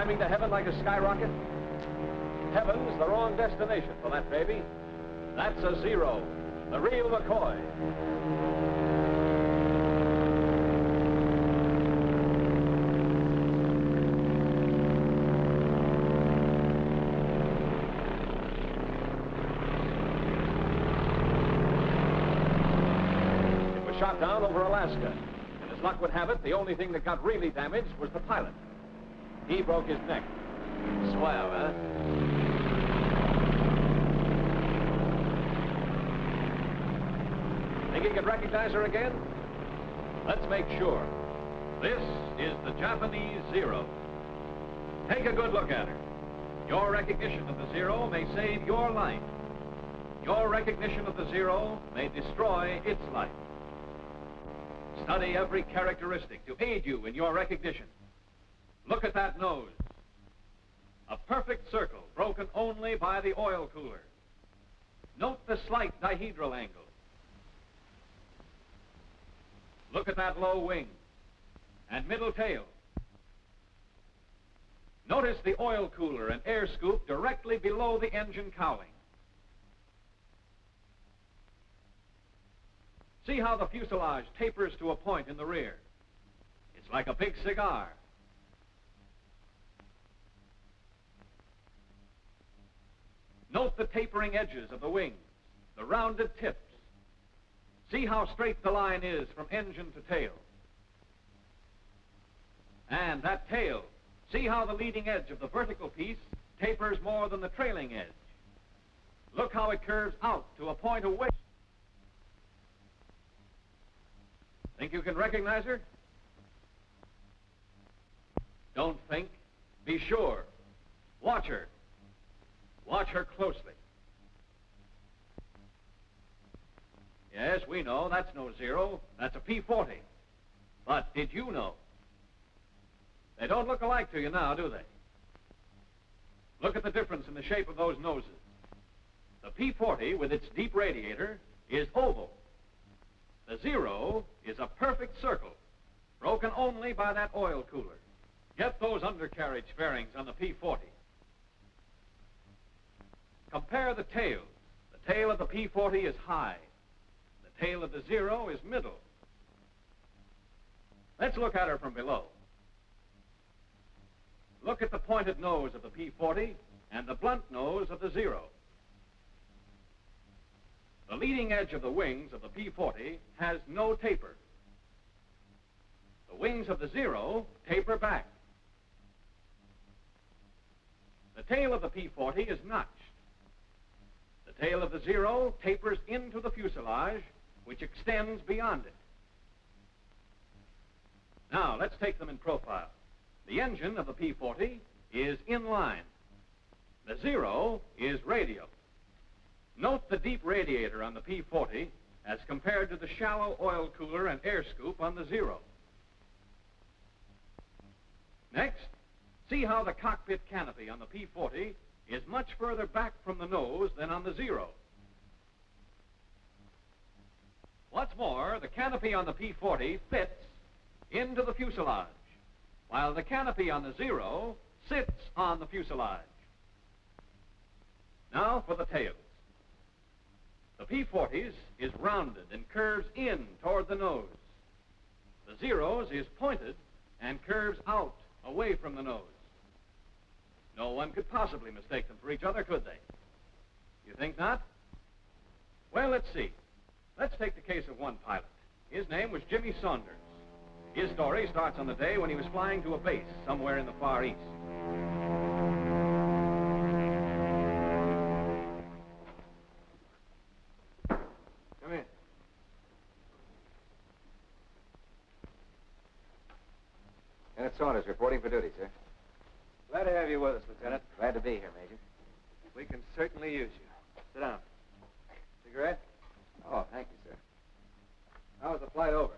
climbing to heaven like a skyrocket? Heaven's the wrong destination for that baby. That's a Zero, the real McCoy. It was shot down over Alaska. And as luck would have it, the only thing that got really damaged was the pilot. He broke his neck. Swell, huh? Think he can recognize her again? Let's make sure. This is the Japanese Zero. Take a good look at her. Your recognition of the Zero may save your life. Your recognition of the Zero may destroy its life. Study every characteristic to aid you in your recognition. Look at that nose. A perfect circle broken only by the oil cooler. Note the slight dihedral angle. Look at that low wing and middle tail. Notice the oil cooler and air scoop directly below the engine cowling. See how the fuselage tapers to a point in the rear. It's like a big cigar. Note the tapering edges of the wings, the rounded tips. See how straight the line is from engine to tail. And that tail, see how the leading edge of the vertical piece tapers more than the trailing edge. Look how it curves out to a point away. Think you can recognize her? Don't think. Be sure. Watch her. Watch her closely. Yes, we know that's no Zero. That's a P-40. But did you know? They don't look alike to you now, do they? Look at the difference in the shape of those noses. The P-40, with its deep radiator, is oval. The Zero is a perfect circle, broken only by that oil cooler. Get those undercarriage fairings on the P-40. Compare the tails. The tail of the P-40 is high. The tail of the Zero is middle. Let's look at her from below. Look at the pointed nose of the P-40 and the blunt nose of the Zero. The leading edge of the wings of the P-40 has no taper. The wings of the Zero taper back. The tail of the P-40 is notched. The tail of the Zero tapers into the fuselage, which extends beyond it. Now, let's take them in profile. The engine of the P-40 is in line. The Zero is radial. Note the deep radiator on the P-40 as compared to the shallow oil cooler and air scoop on the Zero. Next, see how the cockpit canopy on the P-40 is much further back from the nose than on the Zero. What's more, the canopy on the P-40 fits into the fuselage, while the canopy on the Zero sits on the fuselage. Now for the tails. The P-40's is rounded and curves in toward the nose. The Zero's is pointed and curves out away from the nose. No one could possibly mistake them for each other, could they? You think not? Well, let's see. Let's take the case of one pilot. His name was Jimmy Saunders. His story starts on the day when he was flying to a base somewhere in the Far East. Come in. Lieutenant Saunders reporting for duty, sir. Glad to have you with us, Lieutenant. Glad to be here, Major. We can certainly use you. Sit down. Cigarette? Oh, thank you, sir. How was the flight over?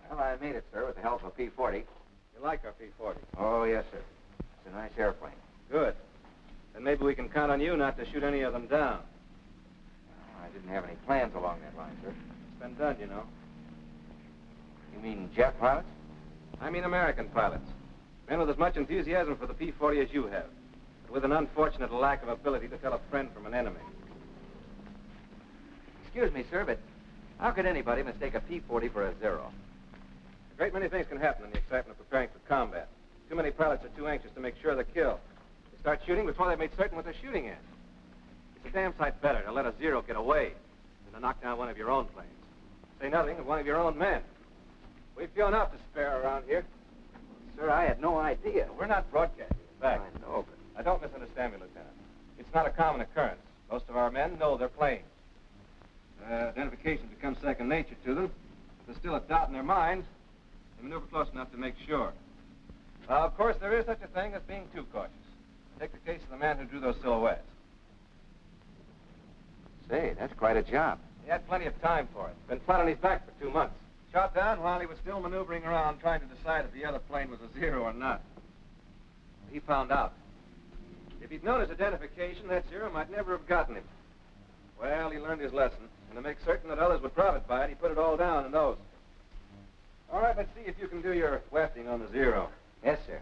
Well, I made it, sir, with the help of a P-40. You like our P-40? Oh, yes, sir. It's a nice airplane. Good. Then maybe we can count on you not to shoot any of them down. I didn't have any plans along that line, sir. It's been done, you know. You mean Jap pilots? I mean American pilots. Men with as much enthusiasm for the P-40 as you have, but with an unfortunate lack of ability to tell a friend from an enemy. Excuse me, sir, but how could anybody mistake a P-40 for a Zero? A great many things can happen in the excitement of preparing for combat. Too many pilots are too anxious to make sure they kill. They start shooting before they've made certain what they're shooting at. It's a damn sight better to let a Zero get away than to knock down one of your own planes. Say nothing of one of your own men. We've few enough to spare around here. Sir, I had no idea. We're not broadcasting, in fact. I know, but... Now, don't misunderstand me, Lieutenant. It's not a common occurrence. Most of our men know their planes. Identification becomes second nature to them. If there's still a doubt in their minds, they maneuver close enough to make sure. Of course, there is such a thing as being too cautious. Take the case of the man who drew those silhouettes. Say, that's quite a job. He had plenty of time for it. Been flat on his back for 2 months. Shot down while he was still maneuvering around trying to decide if the other plane was a Zero or not. He found out. If he'd known his identification, that Zero might never have gotten him. Well, he learned his lesson, and to make certain that others would profit by it, he put it all down in those. All right, let's see if you can do your wafting on the Zero. Yes, sir.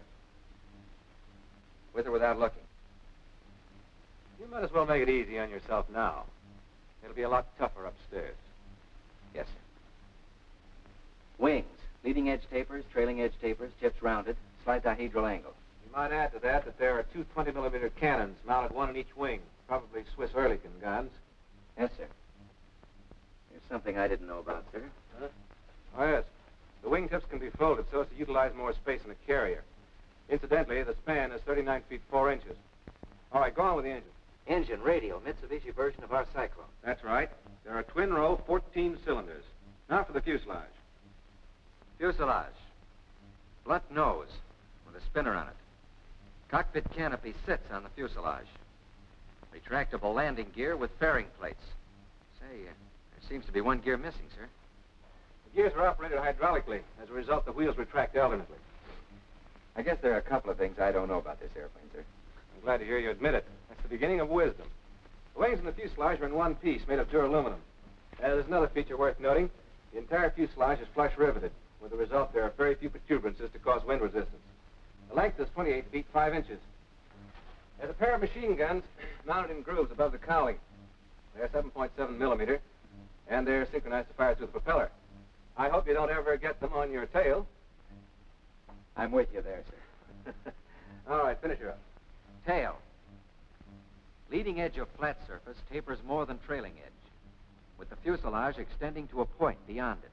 With or without looking? You might as well make it easy on yourself now. It'll be a lot tougher upstairs. Yes, sir. Wings. Leading edge tapers, trailing edge tapers, tips rounded, slight dihedral angle. You might add to that there are two 20-millimeter cannons mounted one in each wing, probably Swiss Ehrlichen guns. Yes, sir. There's something I didn't know about, sir. Huh? Oh, yes. The wingtips can be folded so as to utilize more space in the carrier. Incidentally, the span is 39 feet 4 inches. All right, go on with the engine. Engine, radial, Mitsubishi version of our Cyclone. That's right. There are twin-row 14 cylinders. Now for the fuselage. Fuselage. Blunt nose with a spinner on it. Cockpit canopy sits on the fuselage. Retractable landing gear with fairing plates. Say, there seems to be one gear missing, sir. The gears are operated hydraulically. As a result, the wheels retract alternately. I guess there are a couple of things I don't know about this airplane, sir. I'm glad to hear you admit it. That's the beginning of wisdom. The wings and the fuselage are in one piece, made of duraluminum. There's another feature worth noting. The entire fuselage is flush riveted. With the result, there are very few protuberances to cause wind resistance. The length is 28 feet 5 inches. There's a pair of machine guns mounted in grooves above the cowling. They're 7.7 millimeter, and they're synchronized to fire through the propeller. I hope you don't ever get them on your tail. I'm with you there, sir. All right, finish her up. Tail. Leading edge of flat surface tapers more than trailing edge, with the fuselage extending to a point beyond it.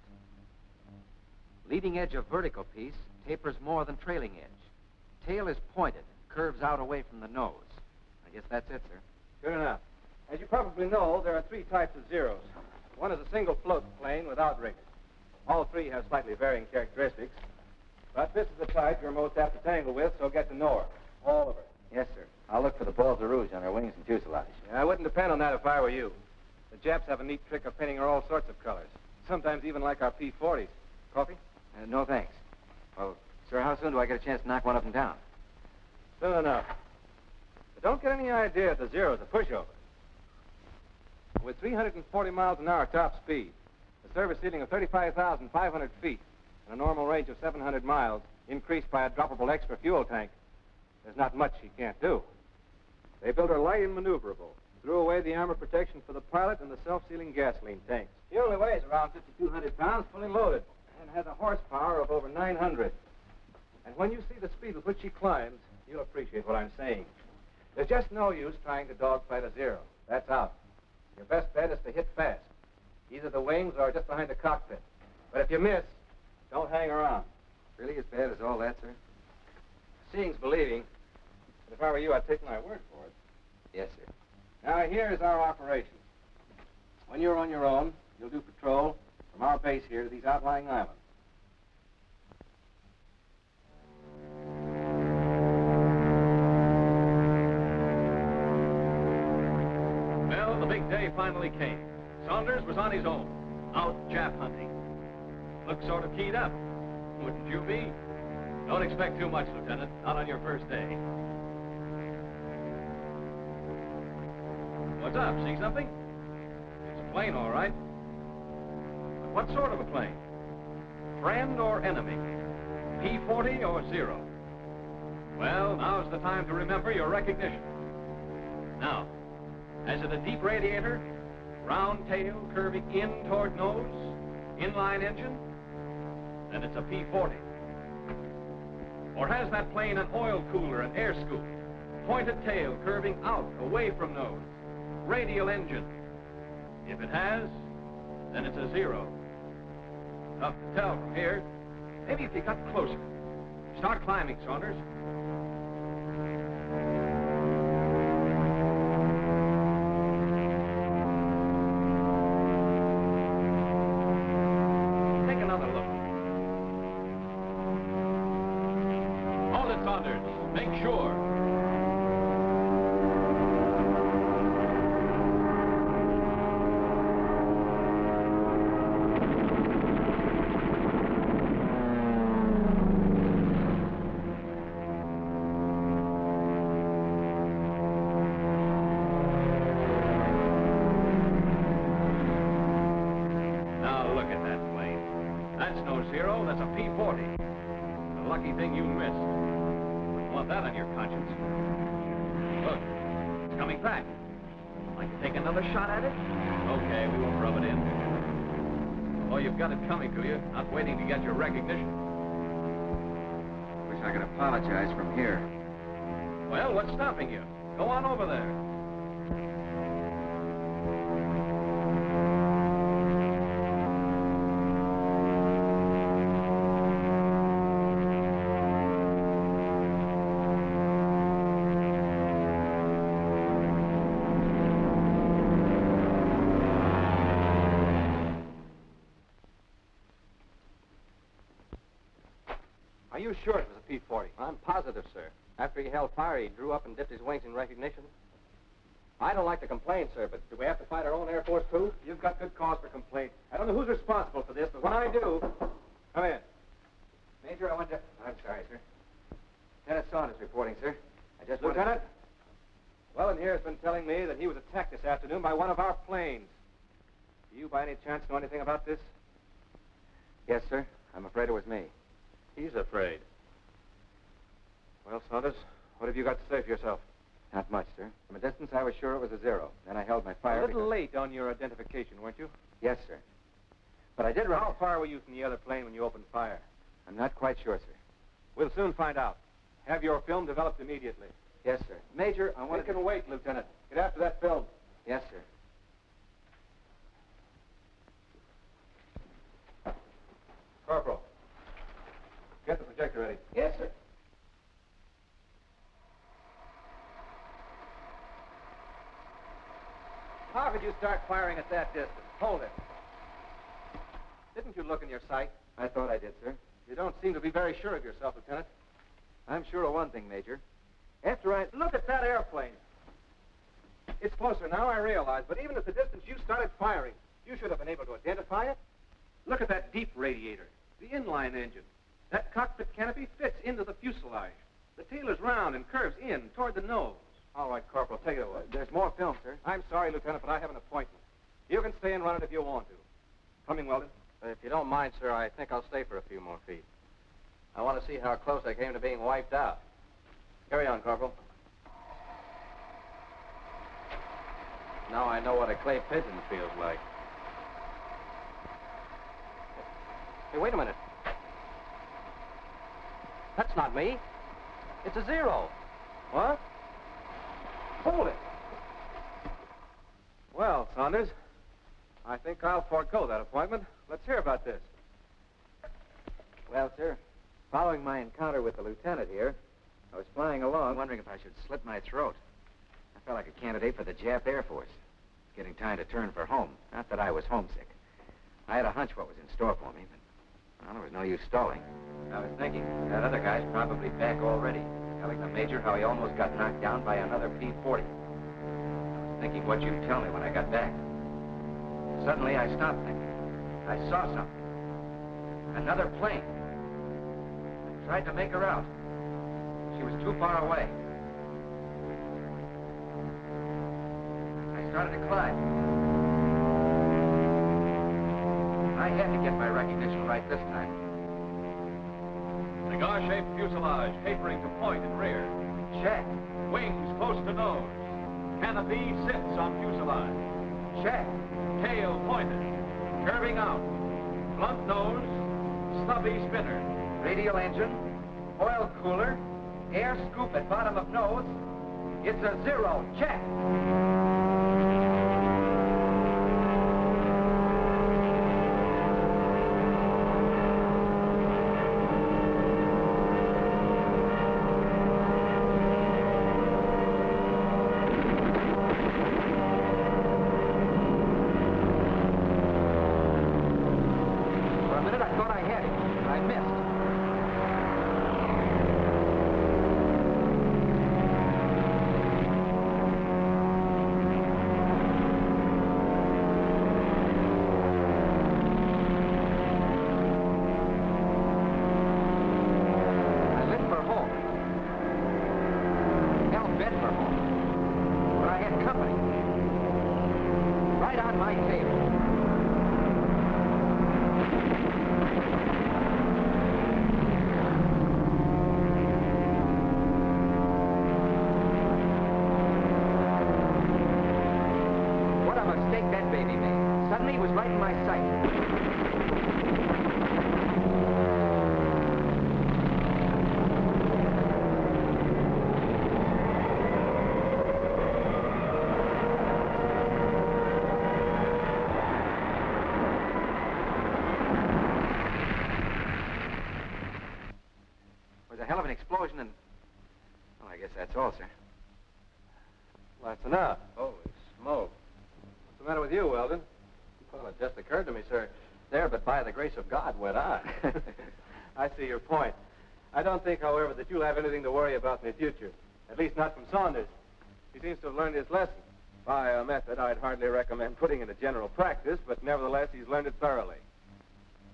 Leading edge of vertical piece tapers more than trailing edge. Tail is pointed, curves out away from the nose. I guess that's it, sir. Good enough. As you probably know, there are 3 types of Zeros. One is a single float plane with outriggers. All 3 have slightly varying characteristics. But this is the type you're most apt to tangle with, so get to know her. All of her. Yes, sir. I'll look for the balls of rouge on her wings and fuselage. Yeah, I wouldn't depend on that if I were you. The Japs have a neat trick of painting her all sorts of colors. Sometimes even like our P-40s. Coffee? No, thanks. Well, sir, how soon do I get a chance to knock one of them down? Soon enough. But don't get any idea that the Zero's a pushover. With 340 miles an hour top speed, a service ceiling of 35,500 feet, and a normal range of 700 miles, increased by a droppable extra fuel tank, there's not much she can't do. They built her light and maneuverable, threw away the armor protection for the pilot and the self-sealing gasoline tanks. She only weighs around 5,200 pounds, fully loaded, and has a horsepower of over 900. And when you see the speed with which she climbs, you'll appreciate what I'm saying. There's just no use trying to dogfight a Zero. That's out. Your best bet is to hit fast, either the wings or just behind the cockpit. But if you miss, don't hang around. Really as bad as all that, sir? Seeing's believing. But if I were you, I'd take my word for it. Yes, sir. Now, here's our operation. When you're on your own, you'll do patrol from our base here to these outlying islands. Well, the big day finally came. Saunders was on his own, out Jap hunting. Looked sort of keyed up. Wouldn't you be? Don't expect too much, Lieutenant. Not on your first day. What's up? See something? It's a plane, all right. But what sort of a plane? Friend or enemy? P-40 or Zero? Well, now's the time to remember your recognition. Now, is it a deep radiator, round tail curving in toward nose, inline engine? Then it's a P-40. Or has that plane an oil cooler and air scoop, pointed tail curving out away from nose, radial engine? If it has, then it's a Zero. Tough to tell from here. Maybe if you got closer. Start climbing, Saunders. Take another look. Hold it, Saunders. Make sure. Zero, that's a P-40. The lucky thing you missed. Wouldn't want that on your conscience. Look, it's coming back. Like to take another shot at it? Okay, we won't rub it in. Oh, you've got it coming to you, not waiting to get your recognition. Wish I could apologize from here. Well, what's stopping you? Go on over there. Are you sure it was a P-40? I'm positive, sir. After he held fire, he drew up and dipped his wings in recognition. I don't like to complain, sir, but do we have to fight our own Air Force, too? You've got good cause for complaint. I don't know who's responsible for this, but when I do... Come in. Major, I want to... I'm sorry, sir. Lieutenant Saunders reporting, sir. I just Lieutenant? Wellen here has been telling me that he was attacked this afternoon by one of our planes. Do you, by any chance, know anything about this? Yes, sir. I'm afraid it was me. He's afraid. Well, Saunders, what have you got to say for yourself? Not much, sir. From a distance, I was sure it was a Zero. Then I held my fire. A little late on your identification, weren't you? Yes, sir. But I did... How far were you from the other plane when you opened fire? I'm not quite sure, sir. We'll soon find out. Have your film developed immediately. Yes, sir. Major, I want to... It can wait, Lieutenant. Get after that film. Yes, sir. Corporal. Get the projector ready. Yes, sir. How could you start firing at that distance? Hold it. Didn't you look in your sight? I thought I did, sir. You don't seem to be very sure of yourself, Lieutenant. I'm sure of one thing, Major. After I... Look at that airplane. It's closer now, I realize, but even at the distance you started firing, you should have been able to identify it. Look at that deep radiator, the inline engine. That cockpit canopy fits into the fuselage. The tail is round and curves in toward the nose. All right, Corporal, take it away. There's more film, sir. I'm sorry, Lieutenant, but I have an appointment. You can stay and run it if you want to. Coming, Weldon? If you don't mind, sir, I think I'll stay for a few more feet. I want to see how close I came to being wiped out. Carry on, Corporal. Now I know what a clay pigeon feels like. Hey, wait a minute. That's not me. It's a Zero. What? Hold it. Well, Saunders, I think I'll forego that appointment. Let's hear about this. Well, sir, following my encounter with the lieutenant here, I was flying along, wondering if I should slit my throat. I felt like a candidate for the JAP Air Force. It's getting time to turn for home. Not that I was homesick. I had a hunch what was in store for me, but well, there was no use stalling. I was thinking, that other guy's probably back already, telling the major how he almost got knocked down by another P-40. I was thinking what you'd tell me when I got back. Suddenly, I stopped thinking. I saw something. Another plane. I tried to make her out. She was too far away. I started to climb. I had to get my recognition right this time. Cigar-shaped fuselage tapering to point and rear. Check. Wings close to nose. Canopy sits on fuselage. Check. Tail pointed. Curving out. Blunt nose. Stubby spinner. Radial engine, oil cooler, air scoop at bottom of nose. It's a zero. Check. For a minute, I thought I had it. I missed. I lit for home. Hell bent for home. But I had company. Right on my table. What a mistake that baby made. Suddenly it was right in my sight. It was a hell of an explosion and... Well, I guess that's all, sir. Well, that's enough. Holy smoke. What's the matter with you, Weldon? Well, it just occurred to me, sir. There, but by the grace of God, went I. I see your point. I don't think, however, that you'll have anything to worry about in the future. At least not from Saunders. He seems to have learned his lesson. By a method I'd hardly recommend putting into general practice, but nevertheless, he's learned it thoroughly.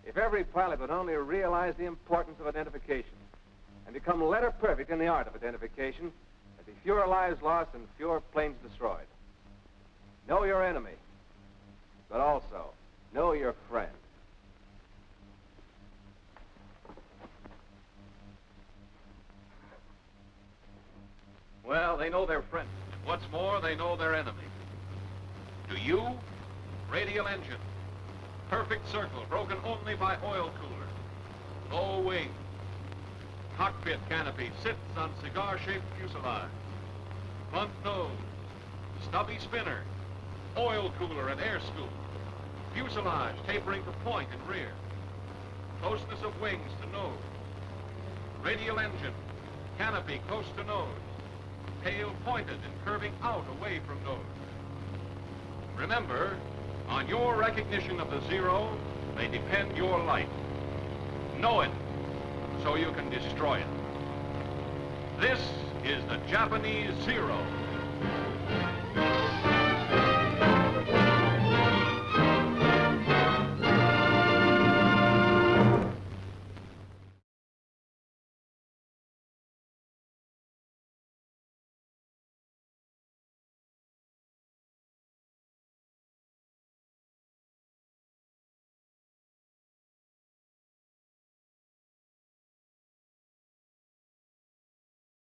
If every pilot would only realize the importance of identification and become letter perfect in the art of identification, there'd be fewer lives lost and fewer planes destroyed. Know your enemy, but also know your friend. Well, they know their friend. What's more, they know their enemy. To you, radial engine. Perfect circle, broken only by oil cooler. Low wing. Cockpit canopy sits on cigar-shaped fuselage. Blunt nose. Stubby spinner. Oil cooler and air scoop. Fuselage tapering to point and rear. Closeness of wings to nose. Radial engine. Canopy close to nose. Tail pointed and curving out away from nose. Remember, on your recognition of the zero, may depend your life. Know it, so you can destroy it. This is the Japanese Zero.